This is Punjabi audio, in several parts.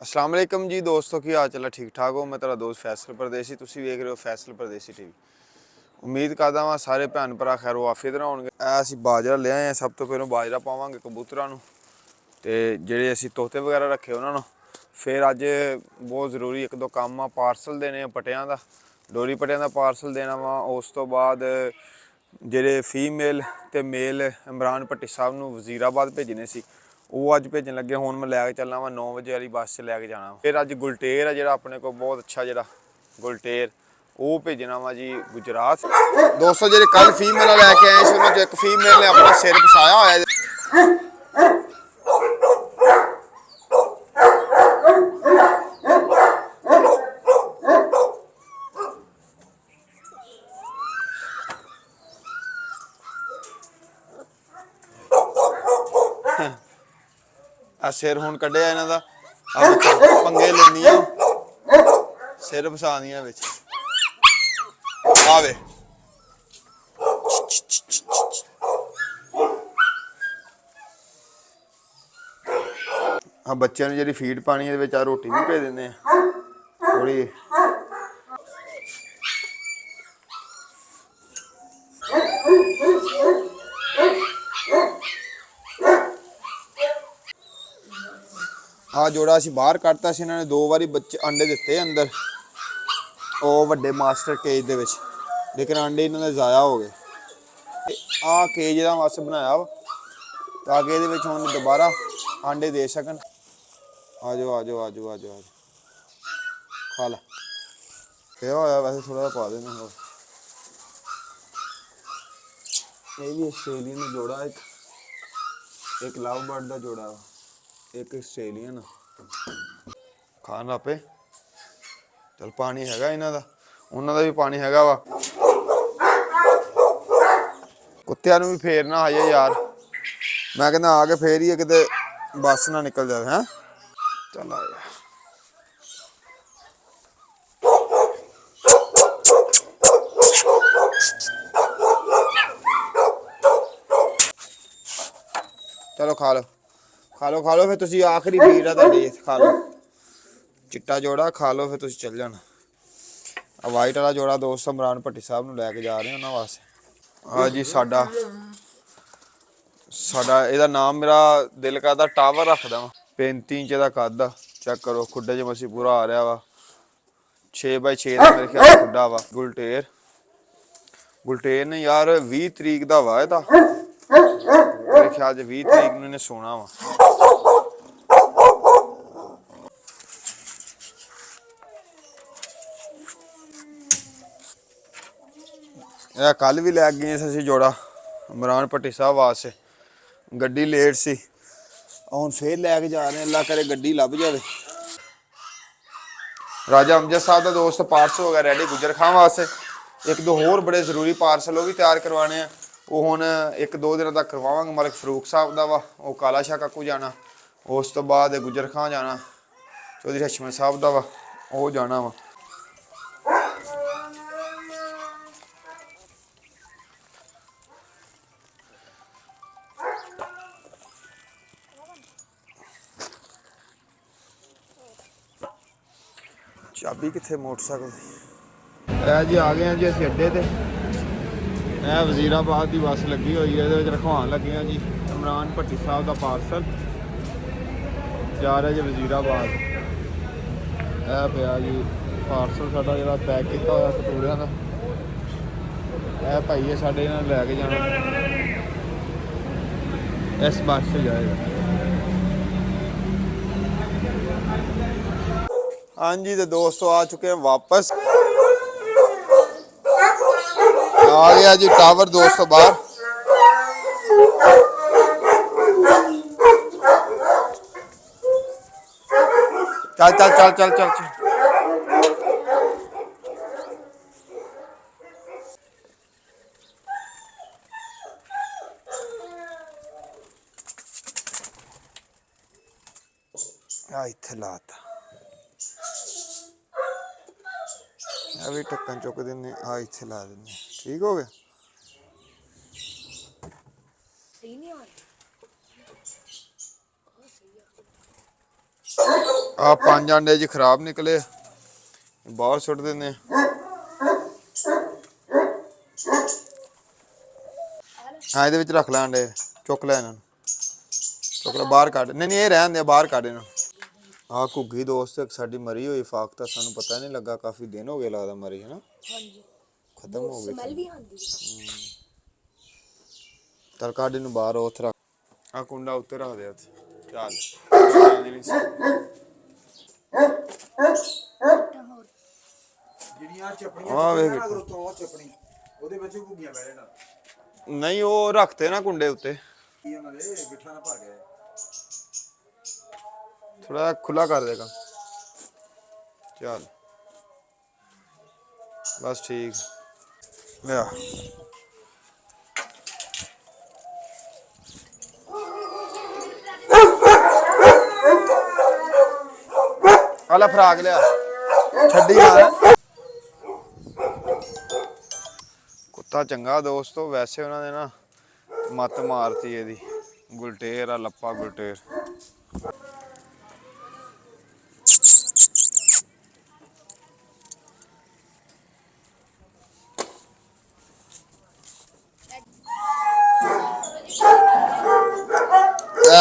अस्सलाम वालेकुम जी दोस्तों, की हाल चाल ठीक ठाक हो। मैं तेरा दोस्त फैसल परदेसी, तुसी वेख रहे हो फैसल परदेसी टीवी। उम्मीद करदा वां सारे भैन भरा खैरो आफियत नाल होणगे। ਅਸੀਂ ਬਾਜਰਾ ਲੈ ਆਏ ਆ। ਸਭ ਤੋਂ ਪਹਿਲਾਂ ਬਾਜਰਾ ਪਾਵਾਂਗੇ ਕਬੂਤਰਾਂ ਨੂੰ ਤੇ ਜਿਹੜੇ ਅਸੀਂ ਤੋਤੇ ਵਗੈਰਾ ਰੱਖੇ ਉਹਨਾਂ ਨੂੰ। ਫਿਰ ਅੱਜ ਬਹੁਤ ਜ਼ਰੂਰੀ ਇੱਕ ਦੋ ਕੰਮ ਆ, ਪਾਰਸਲ ਦੇਣੇ ਆ ਪਟਿਆਂ ਦਾ, ਡੋਰੀ ਪਟਿਆਂ ਦਾ ਪਾਰਸਲ ਦੇਣਾ ਵਾ। ਉਸ ਤੋਂ ਬਾਅਦ ਜਿਹੜੇ ਫੀਮੇਲ ਤੇ ਮੇਲ ਇਮਰਾਨ ਭੱਟੀ ਸਾਹਿਬ ਨੂੰ ਵਜ਼ੀਰਾਬਾਦ ਭੇਜਣੇ ਸੀ, ਉਹ ਅੱਜ ਭੇਜਣ ਲੱਗੇ। ਹੁਣ ਮੈਂ ਲੈ ਕੇ ਚੱਲਣਾ ਵਾ 9 ਵਜੇ ਵਾਲੀ ਬੱਸ 'ਚ ਲੈ ਕੇ ਜਾਣਾ। ਫਿਰ ਅੱਜ ਗੁਲਟੇਰ ਆ ਜਿਹੜਾ ਆਪਣੇ ਕੋਲ ਬਹੁਤ ਅੱਛਾ, ਜਿਹੜਾ ਗੁਲਟੇਰ ਉਹ ਭੇਜਣਾ ਵਾ ਜੀ ਗੁਜਰਾਤ। ਦੋਸਤੋ ਜਿਹੜੇ ਕੱਲ ਫੀਮੇਲ ਲੈ ਕੇ ਆਏ ਸੀ ਉਹਨਾਂ 'ਚ ਇੱਕ ਫੀਮੇਲ ਨੇ ਆਪਣਾ ਸਿਰ ਫਸਾਇਆ ਹੋਇਆ। ਆ ਸਿਰ ਹੁਣ ਕੱਢਿਆ ਇਹਨਾਂ ਦਾ, ਆ ਪੰਗੇ ਲੈਂਦੀਆਂ, ਸਿਰ ਫਸਾਉਂਦੀਆਂ ਵਿੱਚ। ਆਵੇ ਆ ਬੱਚਿਆਂ ਨੂੰ ਜਿਹੜੀ ਫੀਡ ਪਾਣੀ ਇਹਦੇ ਵਿੱਚ ਆ ਰੋਟੀ ਵੀ ਭੇਜ ਦਿੰਦੇ ਆ ਥੋੜੀ। ਆ ਜੋੜਾ ਅਸੀਂ ਬਾਹਰ ਕੱਢਤਾ ਸੀ, ਇਹਨਾਂ ਨੇ 2 ਵਾਰੀ ਬੱਚੇ ਅੰਡੇ ਦਿੱਤੇ ਅੰਦਰ ਉਹ ਵੱਡੇ ਮਾਸਟਰ ਕੇਜ ਦੇ ਵਿੱਚ, ਲੇਕਿਨ ਅੰਡੇ ਇਹਨਾਂ ਦੇ ਜ਼ਾਇਆ ਹੋ ਗਏ। ਆ ਕੇਜ ਦਾ ਵਾਸਤੇ ਬਣਾਇਆ ਵਾ ਤਾਂ ਕਿ ਇਹਦੇ ਵਿੱਚ ਹੁਣ ਦੁਬਾਰਾ ਆਂਡੇ ਦੇ ਸਕਣ। ਆ ਜਾਓ ਆ ਜਾਓ ਆ ਜਾਓ ਆ ਜਾਓ ਆ ਜਾਓ, ਖਾ ਲੈ। ਪਿਆ ਹੋਇਆ ਵੈਸੇ ਥੋੜਾ ਜਿਹਾ ਪਾ ਦੇਣਾ ਹੋਰ। ਇਹ ਵੀ ਆਸਟ੍ਰੇਲੀਅਨ ਜੋੜਾ, ਇੱਕ ਲਵ ਬਰਡ ਦਾ ਜੋੜਾ ਵਾ, ਇੱਕ ਆਸਟ੍ਰੇਲੀਅਨ। ਖਾਣ ਲੱਗ ਪਏ। ਚਲ ਪਾਣੀ ਹੈਗਾ ਇਹਨਾਂ ਦਾ, ਉਹਨਾਂ ਦਾ ਵੀ ਪਾਣੀ ਹੈਗਾ ਵਾ। ਕੁੱਤਿਆਂ ਨੂੰ ਵੀ ਫੇਰਨਾ ਹਜੇ ਯਾਰ, ਮੈਂ ਕਹਿੰਦਾ ਆ ਕੇ ਫੇਰ ਹੀ ਕਿਤੇ ਬੱਸ ਨਾ ਨਿਕਲ ਜਾਵੇ। ਹੈਂ ਚੱਲ ਆ ਜਾ। ਚਲੋ ਖਾ ਲਓ ਖਾ ਲਓ ਖਾ ਲਓ, ਫਿਰ ਤੁਸੀਂ ਆਖਰੀ ਫੀਡ ਆ ਤੁਹਾਡੀ, ਖਾ ਲਓ। ਚਿੱਟਾ ਜੋੜਾ ਖਾ ਲਓ, ਫਿਰ ਤੁਸੀਂ ਚੱਲ ਜਾਣਾ। ਆ ਵਾਈਟ ਵਾਲਾ ਜੋੜਾ ਦੋਸਤ ਇਮਰਾਨ ਭੱਟੀ ਸਾਹਿਬ ਨੂੰ ਲੈ ਕੇ ਜਾ ਰਹੇ ਉਹਨਾਂ ਵਾਸਤੇ। ਆ ਜੀ ਸਾਡਾ ਇਹਦਾ ਨਾਮ ਮੇਰਾ ਦਿਲ ਕਰਦਾ ਟਾਵਰ ਰੱਖਦਾ ਵਾ। 35 ਇੰਚ ਦਾ ਕੱਦ ਆ, ਚੈੱਕ ਕਰੋ। ਖੁੱਡੇ 'ਚ ਮਸੀਂ ਪੂਰਾ ਆ ਰਿਹਾ ਵਾ। 6x6 ਦਾ ਮੇਰੇ ਖਿਆਲ ਖੁੱਡਾ ਵਾ। ਗੁਲਟੇਰ ਨੇ ਯਾਰ 20 ਤਰੀਕ ਦਾ ਵਾ ਇਹਦਾ, ਮੇਰੇ ਖਿਆਲ 'ਚ 20 ਤਰੀਕ ਨੂੰ ਇਹਨੇ ਸੋਣਾ ਵਾ। ਇਹ ਕੱਲ ਵੀ ਲੈ ਗਏ ਸੀ ਅਸੀਂ ਜੋੜਾ ਇਮਰਾਨ ਭੱਟੀ ਸਾਹਿਬ ਵਾਸਤੇ, ਗੱਡੀ ਲੇਟ ਸੀ। ਹੁਣ ਫੇਰ ਲੈ ਕੇ ਜਾ ਰਹੇ, ਅੱਲਾ ਕਰੇ ਗੱਡੀ ਲੱਭ ਜਾਵੇ। ਰਾਜਾ ਅਮਜਦ ਸਾਹਿਬ ਦਾ ਦੋਸਤ ਪਾਰਸਲ ਹੋ ਗਿਆ ਰੈਡੀ ਗੁਜਰ ਖਾਨ ਵਾਸਤੇ। ਇੱਕ ਦੋ ਹੋਰ ਬੜੇ ਜ਼ਰੂਰੀ ਪਾਰਸਲ ਉਹ ਵੀ ਤਿਆਰ ਕਰਵਾਉਣੇ ਆ, ਉਹ ਹੁਣ 1-2 ਦਿਨਾਂ ਤੱਕ ਕਰਵਾਵਾਂਗੇ। ਮਲਕ ਫਰੂਕ ਸਾਹਿਬ ਦਾ ਵਾ, ਉਹ ਕਾਲਾ ਸ਼ਾਹ ਕਾਕੂ ਜਾਣਾ। ਉਸ ਤੋਂ ਬਾਅਦ ਗੁਜਰ ਖਾਨ ਜਾਣਾ, ਚੌਧਰੀ ਹਸ਼ਮਤ ਸਾਹਿਬ ਦਾ ਵਾ, ਉਹ ਜਾਣਾ ਵਾ। ਚਾਬੀ ਕਿੱਥੇ ਮੋਟਰਸਾਈਕਲ ਦੀ? ਇਹ ਜੀ ਆ ਗਏ ਆ ਜੀ ਅਸੀਂ ਅੱਡੇ ਤੇ। ਇਹ ਵਜ਼ੀਰਾਬਾਦ ਦੀ ਬੱਸ ਲੱਗੀ ਹੋਈ ਹੈ, ਇਹਦੇ ਵਿੱਚ ਰਖਵਾਉਣ ਲੱਗੇ ਆ ਜੀ ਇਮਰਾਨ ਭੱਟੀ ਸਾਹਿਬ ਦਾ ਪਾਰਸਲ ਜਾ ਰਿਹਾ ਜੀ ਵਜ਼ੀਰਾਬਾਦ। ਇਹ ਪਿਆ ਜੀ ਪਾਰਸਲ ਸਾਡਾ ਜਿਹੜਾ ਪੈਕ ਕੀਤਾ ਹੋਇਆ ਕਟੋਰਿਆਂ ਦਾ। ਇਹ ਭਾਈ ਸਾਡੇ ਨਾਲ ਲੈ ਕੇ ਜਾਣਾ, ਇਸ ਬੱਸ 'ਚ ਜਾਏਗਾ। हाँ जी तो दोस्तों आ चुके हैं वापस। आ गया जी टावर दोस्तों बाहर। चल चल चल चल चल चल। इत्थे लाता भी ढक्कन चुक देने, आ इत्थे ला देने। ठीक हो गया। ਆ 5 अंडे जी खराब निकले, बाहर सुट देने। हाँ ये रख लै अंडे, चुक लै इन्हों, चुक लै बाहर कढ़, नहीं ये रहन दे, बाहर कढ़ इन्हों। हाँ घुग्गी दोस्त एक साडी मरी हुई फाकता, सानू पता नहीं लगा, काफ़ी दिन हो गए लगता मरी है ना, खत्म हो गई। चल काढ़ इन्हूं बाहर, उत्थे रख, आ कुंडा उत्ते रख दे। चल नहीं वो रखते ना कुंडे उत्ते, थोड़ा खुला कर देगा। चल बस ठीक लिया। आला फ्राक लिया छड्डी कुत्ता चंगा दोस्तों, वैसे उन्होंने ना मत मारती है, गुलटेर आ लप्पा गुलटेर।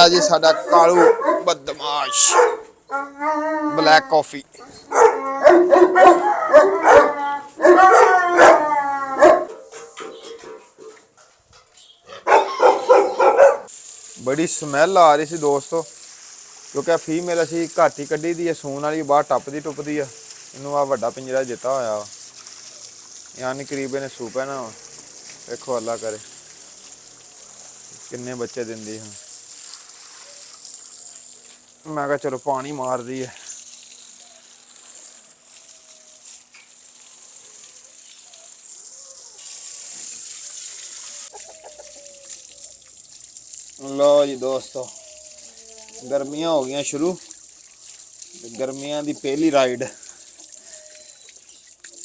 जी साडा कालू बदमाश ब्लैक कॉफी। बड़ी स्मैल आ रही सी दोस्तों, क्योंकि फीमेल असी घट ही कढ़ी दी है, सून वाली बाहर टपदी टुपदी है। इनू आ वड्डा पिंजरा दिता होया, यानी करीब इन्हें सूप है ना, देखो अल्लाह करे किन्ने बच्चे दिंदी है। मैं कहा चलो पानी मार दी है। लो जी दोस्तों, गर्मियां हो गई शुरू, गर्मियां दी पहली राइड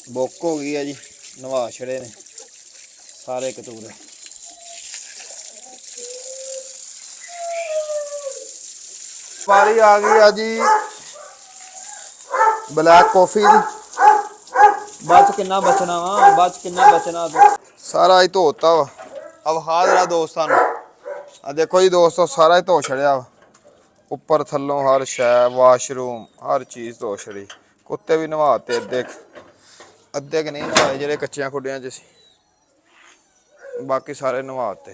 बुक हो गई है जी। नवा छड़े ने सारे कतूरे। पारी आ गई है जी ब्लैक कॉफी दी। बच किन्ना बचना वा, बच किन्ना बचना तो सारा ही धोता वा। अब हाथ रहा दोस्तों, आ देखो जी दोस्तों सारा ही धो छड़िया वा, उपर थलों हर शै, वाशरूम हर चीज़ धो छड़ी। कुत्ते भी नवाते अद्धे, अद्धे कि नहीं नवाए जेह्ड़े कच्चियां खुड्डियां च सी, बाकी सारे नवाते।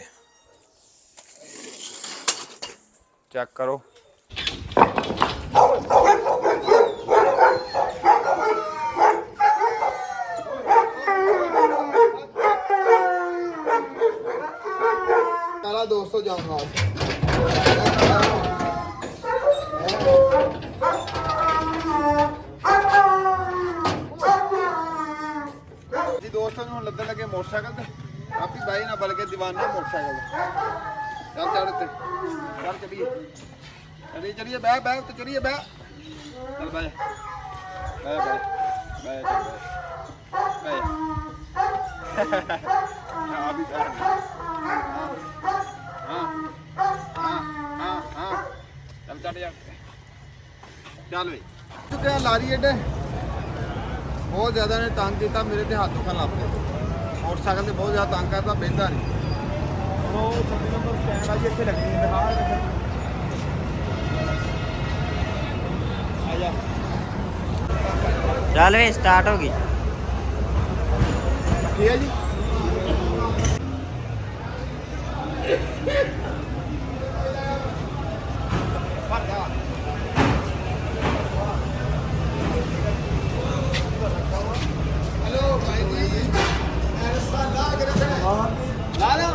चेक करो दोस्तों जाऊंगा जी दोस्तों लदन लगे मोटरसाइकिल ते आपकी बाई ना बल्कि दीवाना मोटरसाइकिल। चल चल चल चलिए चलिए चलिए बह बह तो चलिए बह चल बह बह बह बह अभी चल चल यार चल भाई चुके लारी एडे बहुत ज़्यादा ने तंग किया, मेरे तो हाथ दुखन लग पे। मोटरसाइकिल से बहुत ज़्यादा तंग करता, बहता नहीं। वो 26 नंबर स्टैंड आई इतने लगनी है चल वे स्टार्ट होगी ठीक है जी। हेलो भाई जी, रस्सा ला के रखना है, ला ला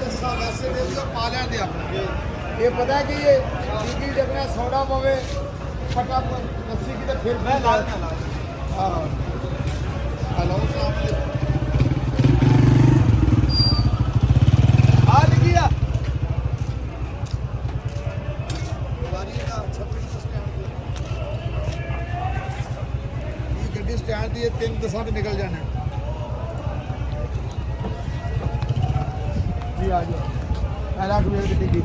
रस्सा वैसे दे दियो, पा लें दे अपना। ये पता है कि ये की जगह सोडा पवे फटा रस्सी की तो फिर मैं ला हाँ हेलो आज किया गड्डी स्टैंड दी 3 10 निकल जाने जी। आ जाओ गड्डी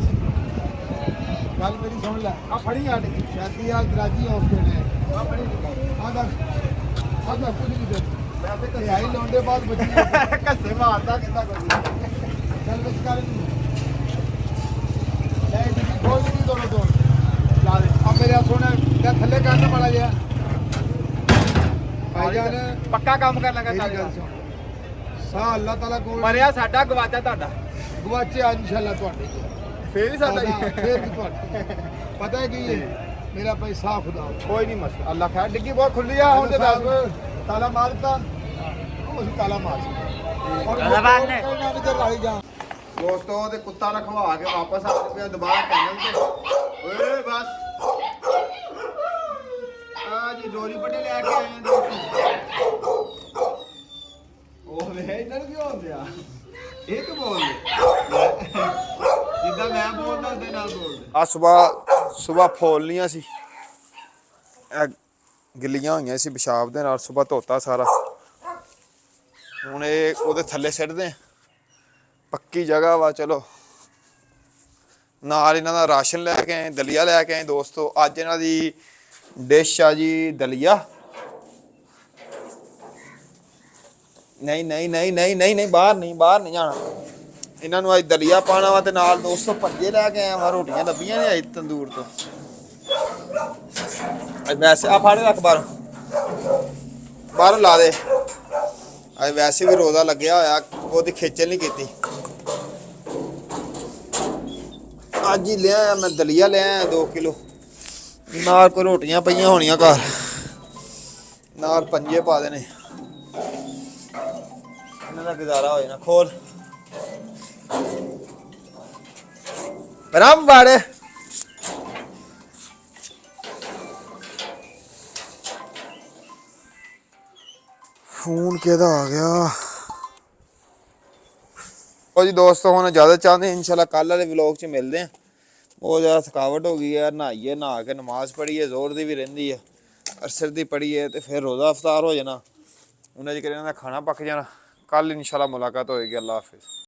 ਗੱਲ ਮੇਰੀ ਸੁਣ ਲੈ ਆ ਫੜੀ ਆ ਸ਼ਾਦੀ ਆ ਦਰਾਜੀ ਆਫ ਦੇ ਨੇ ਆ ਫੜੀ ਆ ਦਾ ਕੁਝ ਨਹੀਂ ਦੇ ਮੈਂ ਤੇ ਘਰੇ ਆਈ ਲੋਂਡੇ ਬਾਅਦ ਬੱਚੀ ਕੱਸੇ ਮਾਰਦਾ ਕਿੱਦਾਂ ਕੋਈ ਚੱਲ ਵਿੱਚ ਕਰ ਲੈ ਜੀ ਖੋਲ ਨਹੀਂ ਦੋਨੋਂ ਦੋ ਲਾ ਦੇ ਆ ਮੇਰੇ ਸੋਹਣਾ ਤੇ ਥੱਲੇ ਕਰਨ ਵਾਲਾ ਜਿਆ ਭਾਈਜਾਨ ਪੱਕਾ ਕੰਮ ਕਰ ਲਗਾ ਚੱਲ ਸਾਹ ਅੱਲਾਹ ਤਾਲਾ ਕੋਲ ਮਰਿਆ ਸਾਡਾ ਗਵਾਚਾ ਤੁਹਾਡਾ ਗਵਾਚਿਆ ਇਨਸ਼ਾਅੱਲਾ ਤੁਹਾਡੇ ਫੇਰ ਵੀ ਸਾਡਾ ਹੀ ਫੇਰ ਵੀ ਤੁਹਾਡੇ ਪਤਾ ਹੈ ਕੀ ਹੈ ਮੇਰਾ ਪੈਸਾ ਖੁਦਾ ਕੋਈ ਨਹੀਂ ਮਸਲਾ ਅੱਲਾ ਖੈਰ ਡਿੱਗੀ ਬਹੁਤ ਖੁੱਲੀ ਆ ਹੁਣ ਤੇ ਦੱਸ ਤਾਲਾ ਮਾਰਤਾ ਉਹ ਅਸੀਂ ਤਾਲਾ ਮਾਰ ਤਾਲਾ ਮਾਰਨੇ। ਦੋਸਤੋ ਤੇ ਕੁੱਤਾ ਰਖਵਾ ਕੇ ਵਾਪਸ ਆ ਪਿਆ ਦੁਬਾਰਾ ਕੈਨਲ ਤੇ ਓਏ ਬਸ ਆ ਜੀ ਡੋਰੀ ਪੱਟੇ ਲੈ ਕੇ ਆਏ ਆ ਦੋਸਤੋ ਉਹ ਵੇ ਇਹਨਾਂ ਨੂੰ ਕਿਉਂ ਹੁੰਦੇ ਆ ਇਹ ਕਿ ਬੋਲਦੇ ਜਿੱਦਾਂ ਮੈਂ ਬੋਲਦਾ ਉਹਦੇ ਨਾਲ ਬੋਲਦੇ ਆ ਸਵੇਰ ਫੋਲਨੀਆਂ ਸੀ ਇਹ ਗਿੱਲੀਆਂ ਹੋਈਆਂ ਸੀ ਪਿਸ਼ਾਬ ਦੇ ਨਾਲ ਸਵੇਰ ਧੋਤਾ ਸਾਰਾ ਹੁਣ ਇਹ ਉਹਦੇ ਥੱਲੇ ਸਿੱਟਦੇ ਪੱਕੀ ਜਗ੍ਹਾ ਵਾ ਚਲੋ ਨਾਲ ਇਹਨਾਂ ਦਾ ਰਾਸ਼ਨ ਲੈ ਕੇ ਆਏ ਦਲੀਆ ਲੈ ਕੇ ਆਏ ਦੋਸਤੋ ਅੱਜ ਇਹਨਾਂ ਦੀ ਡਿਸ਼ ਆ ਜੀ ਦਲੀਆ ਨਹੀਂ ਨਹੀਂ ਨਹੀਂ ਨਹੀਂ ਨਹੀਂ ਨਹੀਂ ਬਾਹਰ ਨਹੀਂ ਜਾਣਾ ਇਹਨਾਂ ਨੂੰ ਅੱਜ ਦਲੀਆ ਪਾਣਾ ਵਾ ਤੇ ਨਾਲ ਦੋਸਤੋ ਭੱਜੇ ਲੈ ਕੇ ਆਇਆ ਵਾ ਰੋਟੀਆਂ ਲੱਭੀਆਂ ਨੇ ਅੱਜ ਤੰਦੂਰ ਤੋਂ ਅੱਜ ਵੈਸੇ ਆ ਫਾੜੇ ਰੱਖ ਬਾਹਰੋਂ ਲਾ ਦੇ ਅੱਜ ਵੈਸੇ ਵੀ ਰੋਜ਼ਾ ਲੱਗਿਆ ਹੋਇਆ ਉਹਦੀ ਖੇਚਲ ਨਹੀਂ ਕੀਤੀ ਅੱਜ ਹੀ ਲਿਆ ਮੈਂ ਦਲੀਆ ਲਿਆ 2 ਕਿਲੋ ਨਾਲ ਕੋਈ ਰੋਟੀਆਂ ਪਈਆਂ ਹੋਣੀਆਂ ਘਰ ਨਾਲ ਪੰਜੇ ਪਾ ਦੇਣੇ ਇਹਨਾਂ ਦਾ ਗੁਜ਼ਾਰਾ ਹੋ ਜਾਣਾ ਖੋਲ ਬਰਾਮ ਬਾੜੇ ਫੋਨ ਕਿਹਦਾ ਆ ਗਿਆ ਉਹ ਜੀ ਦੋਸਤੋ ਹੁਣ ਜ਼ਿਆਦਾ ਚਾਹੁੰਦੇ ਇਨਸ਼ਾਅੱਲਾ ਕੱਲ ਵਾਲੇ ਵਲੌਗ 'ਚ ਮਿਲਦੇ ਆ ਉਹ ਜ਼ਿਆਦਾ ਥਕਾਵਟ ਹੋ ਗਈ ਹੈ ਨਹਾਈਏ ਨਹਾ ਕੇ ਨਮਾਜ਼ ਪੜ੍ਹੀਏ ਜ਼ੋਰ ਦੀ ਵੀ ਰਹਿੰਦੀ ਹੈ ਅਰਸਰ ਦੀ ਪੜ੍ਹੀਏ ਤੇ ਫਿਰ ਰੋਜ਼ਾ ਇਫਤਾਰ ਹੋ ਜਾਣਾ ਉਹਨਾਂ ਚ ਇਹਨਾਂ ਦਾ ਖਾਣਾ ਪੱਕ ਜਾਣਾ ਕੱਲ ਇਨਸ਼ਾਅੱਲਾ ਮੁਲਾਕਾਤ ਹੋਏਗੀ ਅੱਲਾ ਹਾਫਿਜ਼